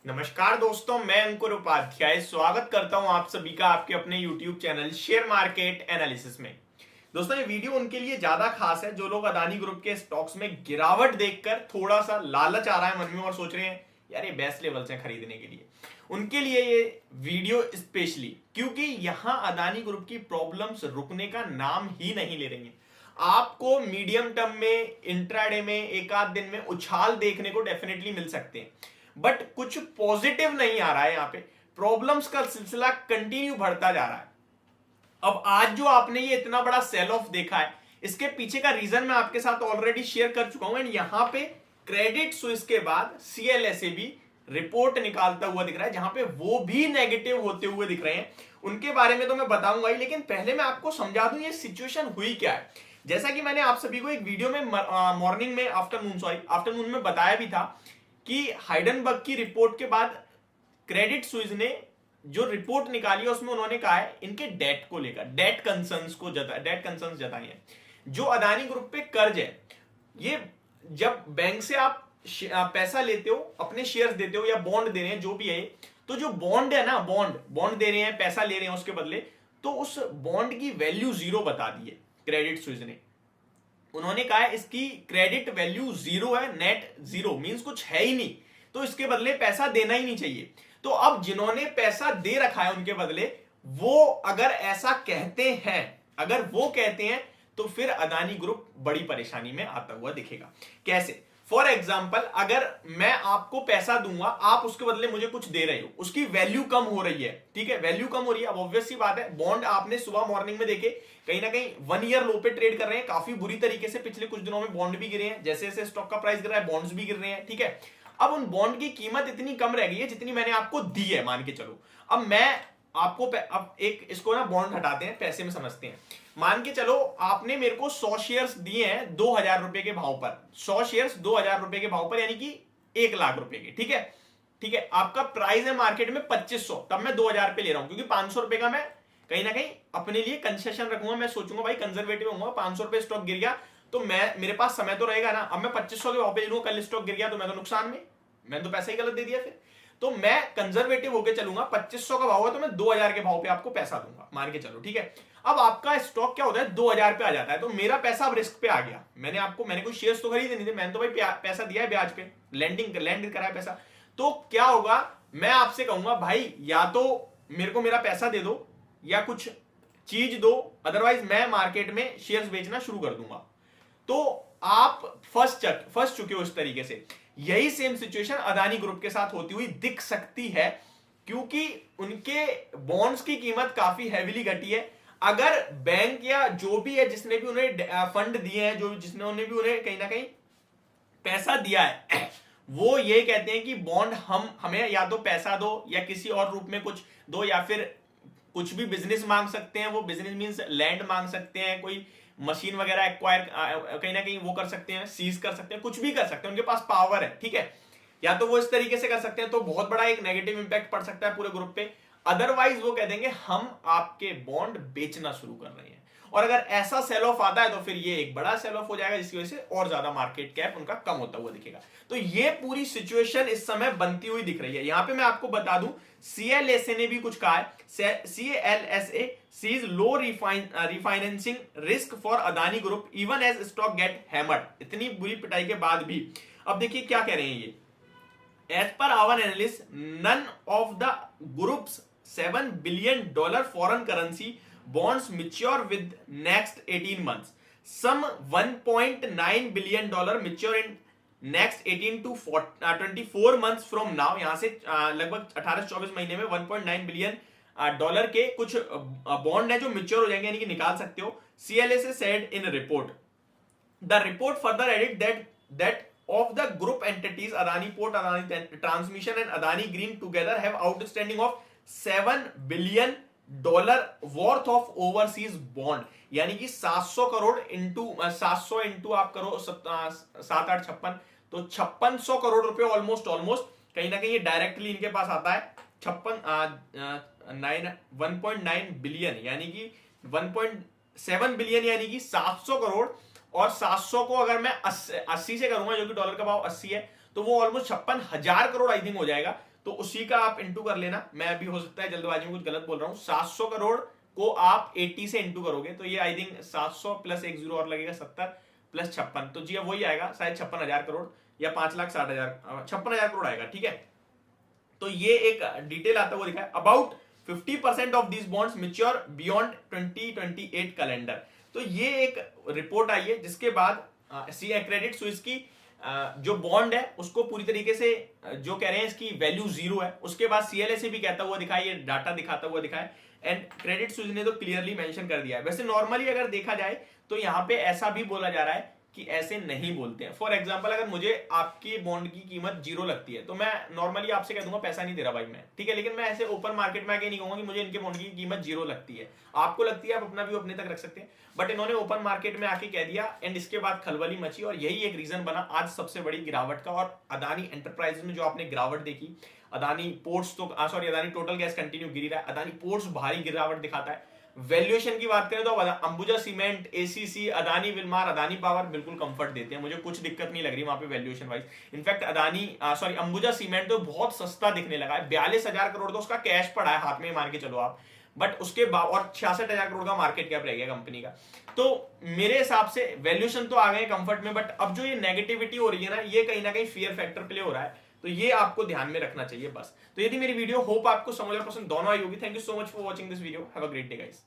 नमस्कार दोस्तों, मैं अंकुर उपाध्याय स्वागत करता हूं आप सभी का आपके अपने YouTube channel share market analysis में। दोस्तों, ये वीडियो उनके लिए ज्यादा खास है जो लोग अदानी ग्रुप के स्टॉक्स में गिरावट देखकर थोड़ा सा लालच आ रहा है मन में और सोच रहे हैं यार ये बेस्ट लेवल्स हैं खरीदने के लिए। उनके लिए ये वीडियो स्पेशली, क्योंकि यहां अदानी ग्रुप की प्रॉब्लम्स रुकने का नाम ही नहीं ले रही हैं। आपको मीडियम टर्म में, इंट्राडे में, एक आध दिन में उछाल देखने को डेफिनेटली मिल सकते हैं, बट कुछ पॉजिटिव नहीं आ रहा है। यहां पे प्रॉब्लम्स का सिलसिला कंटिन्यू बढ़ता जा रहा है। अब आज जो आपने ये इतना बड़ा सेल ऑफ देखा है, इसके पीछे का रीजन मैं आपके साथ ऑलरेडी शेयर कर चुका हूं। एंड यहां पे क्रेडिट स्विस के बाद सीएलएसए भी रिपोर्ट निकालता हुआ दिख रहा है, जहां पे वो भी नेगेटिव होते हुए दिख रहे हैं। उनके बारे में तो मैं बताऊंगा ही, लेकिन पहले मैं आपको समझा दूं ये सिचुएशन हुई क्या है। जैसा कि मैंने आप सभी को एक वीडियो में मॉर्निंग में आफ्टरनून में बताया भी था कि हाइडनबर्ग की रिपोर्ट के बाद क्रेडिट स्विस ने जो रिपोर्ट निकाली है उसमें उन्होंने कहा है इनके डेट को लेकर, डेट कंसर्न्स जताई है। जो अदानी ग्रुप पे कर्ज है, ये जब बैंक से आप पैसा लेते हो, अपने शेयर्स देते हो या बॉन्ड दे रहे हैं, जो भी है, तो जो बॉन्ड है ना, बॉन्ड दे रहे हैं, पैसा ले रहे हैं उसके बदले, तो उस बॉन्ड की वैल्यू जीरो बता दी है क्रेडिट स्विस ने। उन्होंने कहा है इसकी क्रेडिट वैल्यू जीरो है, नेट जीरो मींस कुछ है ही नहीं, तो इसके बदले पैसा देना ही नहीं चाहिए। तो अब जिन्होंने पैसा दे रखा है उनके बदले, वो अगर ऐसा कहते हैं, अगर वो कहते हैं, तो फिर अदानी ग्रुप बड़ी परेशानी में आता हुआ दिखेगा। कैसे? फॉर एग्जाम्पल, अगर मैं आपको पैसा दूंगा, आप उसके बदले मुझे कुछ दे रहे हो, उसकी वैल्यू कम हो रही है, ठीक है, वैल्यू कम हो रही है। अब ऑब्वियस सी बात है, बॉन्ड आपने सुबह मॉर्निंग में देखे कहीं ना कहीं 1 ईयर लो पे ट्रेड कर रहे हैं, काफी बुरी तरीके से। पिछले कुछ दिनों में बॉन्ड भी गिरे हैं, जैसे जैसे स्टॉक का प्राइस गिर रहा है बॉन्ड्स भी गिर रहे हैं, ठीक है। अब उन बॉन्ड की कीमत इतनी कम रह गई है जितनी मैंने आपको दी है, मान के चलो। अब मैं आपको अब एक इसको ना बॉन्ड हटाते हैं, पैसे में समझते हैं। मान के चलो आपने मेरे को 100 शेयर्स दिए हैं 2000 रुपए के भाव पर, 100 शेयर्स 2000 रुपए के भाव पर, यानी कि 1 लाख रुपए के, ठीक है। ठीक है, आपका प्राइस है मार्केट में 2500, तब मैं 2000 पे ले रहा हूं, क्योंकि 500 रुपए का मैं कहीं ना कहीं अपने लिए कंसेशन रखूंगा। मैं सोचूंगा भाई कंजर्वेटिव होऊंगा, 500 रुपए स्टॉक गिर गया तो मेरे पास समय तो रहेगा ना। अब मैं 2500 के भाव पे ले लूंगा, कल स्टॉक गिर गया तो मैं तो नुकसान में, मैंने तो पैसा ही गलत दे दिया। फिर तो मैं कंजर्वेटिव होकर चलूंगा, 2500 का भाव है तो मैं 2000 के भाव पे आपको पैसा दूंगा, मान के चलो, ठीक है। अब आपका स्टॉक क्या होता है, 2000 पे आ जाता है, तो मेरा पैसा अब रिस्क पे आ गया। मैंने कोई शेयर्स तो खरीदे नहीं थे, मैंने तो भाई पैसा दिया है ब्याज पे, लैंड करा है पैसा। तो क्या होगा, मैं आपसे कहूंगा भाई या तो मेरे को मेरा पैसा दे दो या कुछ चीज दो, अदरवाइज मैं मार्केट में शेयर्स बेचना शुरू कर दूंगा। तो आप फंस चुके हो इस तरीके से। यही सेम सिचुएशन अदानी ग्रुप के साथ होती हुई दिख सकती है, क्योंकि उनके बॉन्ड्स की कीमत काफी हैवीली घटी है। अगर बैंक या जो भी है जिसने भी उन्हें फंड दिए हैं, जो जिसने भी उन्हें कहीं ना कहीं पैसा दिया है, वो ये कहते हैं कि बॉन्ड हमें या तो पैसा दो या किसी और रूप में कुछ दो, या फिर कुछ भी बिजनेस मांग सकते हैं। वो बिजनेस मींस लैंड मांग सकते हैं, कोई मशीन वगैरह एक्वायर कहीं ना कहीं वो कर सकते हैं, सीज कर सकते हैं, कुछ भी कर सकते हैं, उनके पास पावर है, ठीक है। या तो वो इस तरीके से कर सकते हैं, तो बहुत बड़ा एक नेगेटिव इंपैक्ट पड़ सकता है पूरे ग्रुप पे। अदरवाइज वो कह देंगे हम आपके बॉन्ड बेचना शुरू कर रहे हैं, और अगर ऐसा सेल ऑफ आता है तो फिर ये एक बड़ा सेल ऑफ हो जाएगा, जिसकी वजह से और ज्यादा मार्केट कैप उनका कम होता हुआ दिखेगा। तो ये पूरी सिचुएशन इस समय बनती हुई दिख रही है। यहां पे मैं आपको बता दूं, सीएलएसए ने भी कुछ कहा है। CLSA sees low refinancing risk for Adani group even as stock get hammered. इतनी बुरी पिटाई के बाद भी अब देखिए क्या कह रहे हैं ये। As per our analysis, none of the group's $7 billion foreign currency bonds mature with next 18 months. Some $1.9 billion mature in next 18 to 24 months from now. यहां से लगभग 18-24 महीने में 1.9 बिलियन डॉलर के कुछ बॉन्ड है जो मेच्योर हो जाएंगे, यानी कि निकाल सकते हो। CLSA said in a report. The report further added that of the group entities, Adani Port, Adani Transmission and Adani Green together have outstanding of $7 billion worth of overseas bond, यानी कि 700 crore into 700 into आप करो 7 8 56, तो 5600 करोड़ रुपए almost कहीं ना कहीं ये डायरेक्टली इनके पास आता है। 1.9 बिलियन यानी कि 1.7 बिलियन यानी कि 700 करोड़, और 700 को अगर मैं 80 से करूंगा, जो कि डॉलर का भाव 80 है, तो वो ऑलमोस्ट 56,000 करोड़ आई थिंक हो जाएगा। तो उसी का आप इंटू कर लेना। मैं अभी हो सकता है जल्दबाजी में कुछ गलत बोल रहा हूं। 700 करोड़ को आप 80 से इंटू करोगे तो ये आई थिंक 700 प्लस एक जीरो और लगेगा 70 प्लस 56, तो जी अब वही आएगा शायद 56,000 करोड़ या 5,60,000, 56,000 करोड़ आएगा। ठीक है, तो ये एक डिटेल आता हुआ दिखा है। About 50% of this bonds mature beyond 2028 calendar. तो ये एक रिपोर्ट आई है जिसके बाद क्रेडिट स्विस की जो बॉन्ड है उसको पूरी तरीके से जो कह रहे हैं इसकी वैल्यू जीरो है। उसके बाद CLA भी कहता हुआ दिखा है, ये डाटा दिखाता हुआ दिखा है, एंड क्रेडिट स्विस ने तो क्लियरली मेंशन कर दिया है। वैसे नॉर्मली अगर देखा जाए तो यहाँ पे ऐसा भी बोला जा रहा है कि ऐसे नहीं बोलते हैं। फॉर एग्जांपल अगर मुझे आपकी बॉन्ड की कीमत जीरो लगती है तो मैं नॉर्मली आपसे कह दूंगा पैसा नहीं दे रहा भाई मैं, ठीक है, लेकिन मैं ऐसे ओपन मार्केट में आके नहीं कहूंगा कि मुझे इनके बॉन्ड की कीमत जीरो लगती है। आपको लगती है, आप अपना व्यू अपने तक रख सकते हैं, बट इन्होंने ओपन मार्केट में आके कह दिया एंड इसके बाद खलबली मची और यही एक रीजन बना आज सबसे बड़ी गिरावट का। और अदानी एंटरप्राइजेस में जो आपने गिरावट देखी, अदानी पोर्ट्स तो sorry Adani total gas continue गिर रहा है, अदानी पोर्ट्स भारी गिरावट दिखाता है। वैल्यूएशन की बात करें तो Ambuja cement, ACC, Adani Wilmar, Adani power बिल्कुल कंफर्ट देते हैं, मुझे कुछ दिक्कत नहीं लग रही वहां पे valuation wise. In fact Ambuja cement तो बहुत सस्ता दिखने लगा है, 42,000 करोड़ तो उसका कैश पड़ा है हाथ में, मान के चलो आप, बट उसके बाद और 66,000 करोड़ का मार्केट कैप रह गया कंपनी का। तो मेरे हिसाब से वैल्यूएशन तो आ गए कंफर्ट में, बट अब जो ये नेगेटिविटी हो रही है ना, ये कहीं ना कहीं फियर फैक्टर प्ले हो रहा है, तो ये आपको ध्यान में रखना चाहिए बस। तो यदि मेरी वीडियो होप आपको समझ और पसंद दोनों आई होगी। Thank you so much for watching this video, have a great day guys.